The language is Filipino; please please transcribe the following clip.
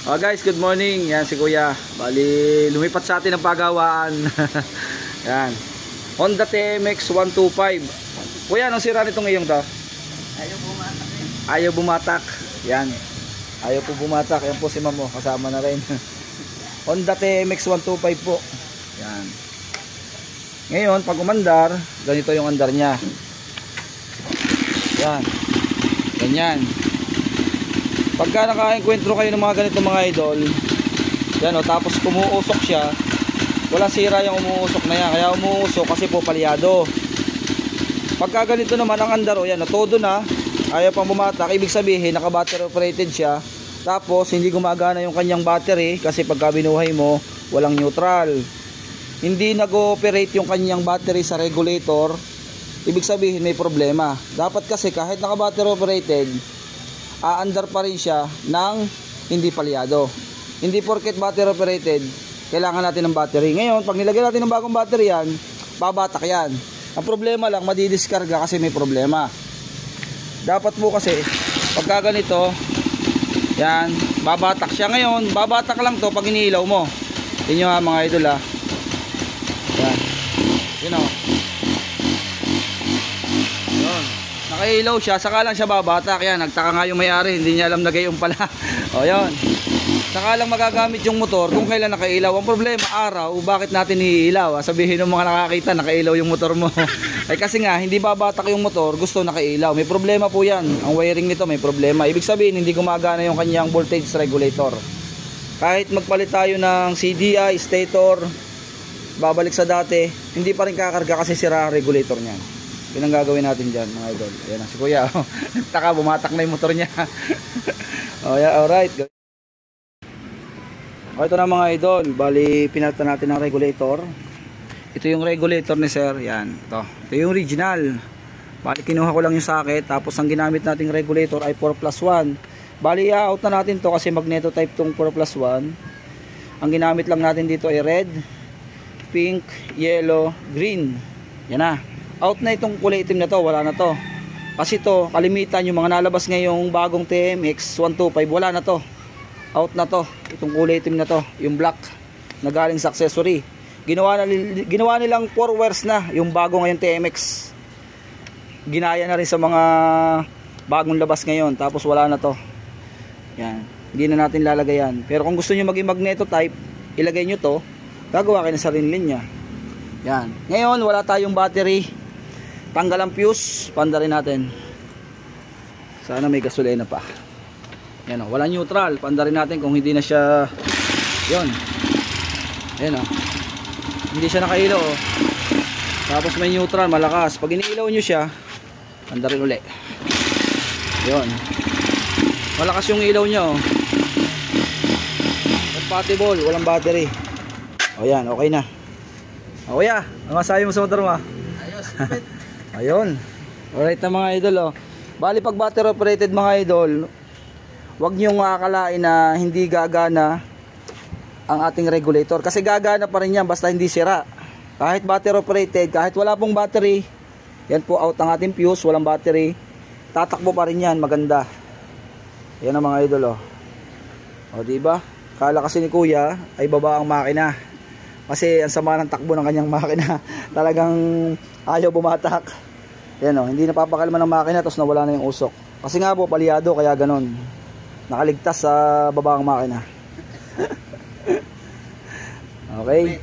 Oh guys, good morning. Yan si Kuya. Bali, lumipat sa atin ang pagawaan. Yan. Honda TMX 125. Kuya, anong sira nitong iyong to? Ayaw bumatak eh. Ayaw bumatak. Yan. Ayaw po bumatak. Yan po si Mamo. Kasama na rin. Honda TMX 125 po. Yan. Ngayon, pag umandar, ganito yung andar niya. Yan. Ganyan. Pagka naka-enkwentro kayo ng mga ganito mga idol, yan o, tapos umuusok siya, wala sira yung umuusok na yan. Kaya umuusok kasi po palyado. Pagka ganito naman ang andar o, yan o, todo na, ayaw pang bumatak, ibig sabihin naka-battery operated siya. Tapos hindi gumagana yung kanyang battery kasi pagka binuhay mo, walang neutral. Hindi nag-ooperate yung kanyang battery sa regulator, ibig sabihin may problema. Dapat kasi kahit naka-battery operated, aandar pa rin siya ng hindi palyado. Hindi porket battery operated, kailangan natin ng battery. Ngayon, pag nilagyan natin ng bagong battery yan, babatak yan. Ang problema lang, madidiskarga kasi may problema. Dapat po kasi, pagka ganito, yan, babatak siya. Ngayon, babatak lang to pag iniilaw mo. Yun nyo ha mga idol ha. Yan. Yun o. Yun. Nakailaw siya, saka lang siya babatak. Yan, nagtaka nga yung may-ari, hindi niya alam na gayon pala. O yun. Saka lang magagamit yung motor kung kailan nakailaw. Ang problema, araw, bakit natin iilaw? Sabihin ng mga nakakita, nakailaw yung motor mo. Ay kasi nga, hindi babatak yung motor, gusto nakailaw. May problema po yan. Ang wiring nito may problema. Ibig sabihin, hindi gumagana yung kanyang voltage regulator. Kahit magpalit tayo ng CDI, stator, babalik sa dati, hindi pa rin kakarga kasi sira ang regulator niya. Yun ang gagawin natin dyan mga idol. Ayan na si Kuya. Nagtaka, bumatak na yung motor niya. Oh, yeah, alright. O, ito na mga idol. Bali, pinalitan natin ng regulator. Ito yung regulator ni sir. Yan. Ito yung original. Bali, kinuha ko lang yung socket. Tapos ang ginamit nating regulator ay 4+1. Bali, out na natin to kasi magneto type tong 4+1. Ang ginamit lang natin dito ay red, pink, yellow, green. Yan na. Out na itong kulay itim na to, wala na to. Kasi to, kalimitan yung mga nalabas ngayong bagong TMX 125, wala na to. Out na to, itong kulay itim na to, yung black na galing sa accessory. Ginawa nilang 4 wires na yung bago ngayon TMX. Ginaya na rin sa mga bagong labas ngayon, tapos wala na to. Yan, hindi na natin lalagay yan. Pero kung gusto nyo maging magneto type, ilagay nyo to, gagawa kayo ng sariling linya. Yan, ngayon wala tayong battery. Tanggal ang fuse, panda rin natin. Sana may gasolina pa. Yan o, walang neutral, panda rin natin kung hindi na siya. Yun. Yan o, hindi siya nakailaw o. Tapos may neutral, malakas. Pag iniilaw nyo siya, panda rin uli. Yun. Malakas yung ilaw nyo o. Compatible, walang battery. O yan, okay na. O kuya, ang masabi mo sa motor mo? Ayos, Ayun. Alright na mga idol oh. Bali pag battery operated mga idol, huwag niyong akalain na hindi gagana ang ating regulator. Kasi gagana pa rin yan basta hindi sira. Kahit battery operated, kahit wala pong battery, yan po out ang ating fuse, walang battery, tatakbo pa rin yan, maganda. Yan ang mga idol oh. O diba? Kala kasi ni Kuya ay baba ang makina. Kasi ang sama ng takbo ng kanyang makina. Talagang ayaw bumatak. Yan o, hindi napapakalma ng makina tapos nawala na yung usok. Kasi nga po palyado kaya ganon. Nakaligtas sa baba ang makina. Okay.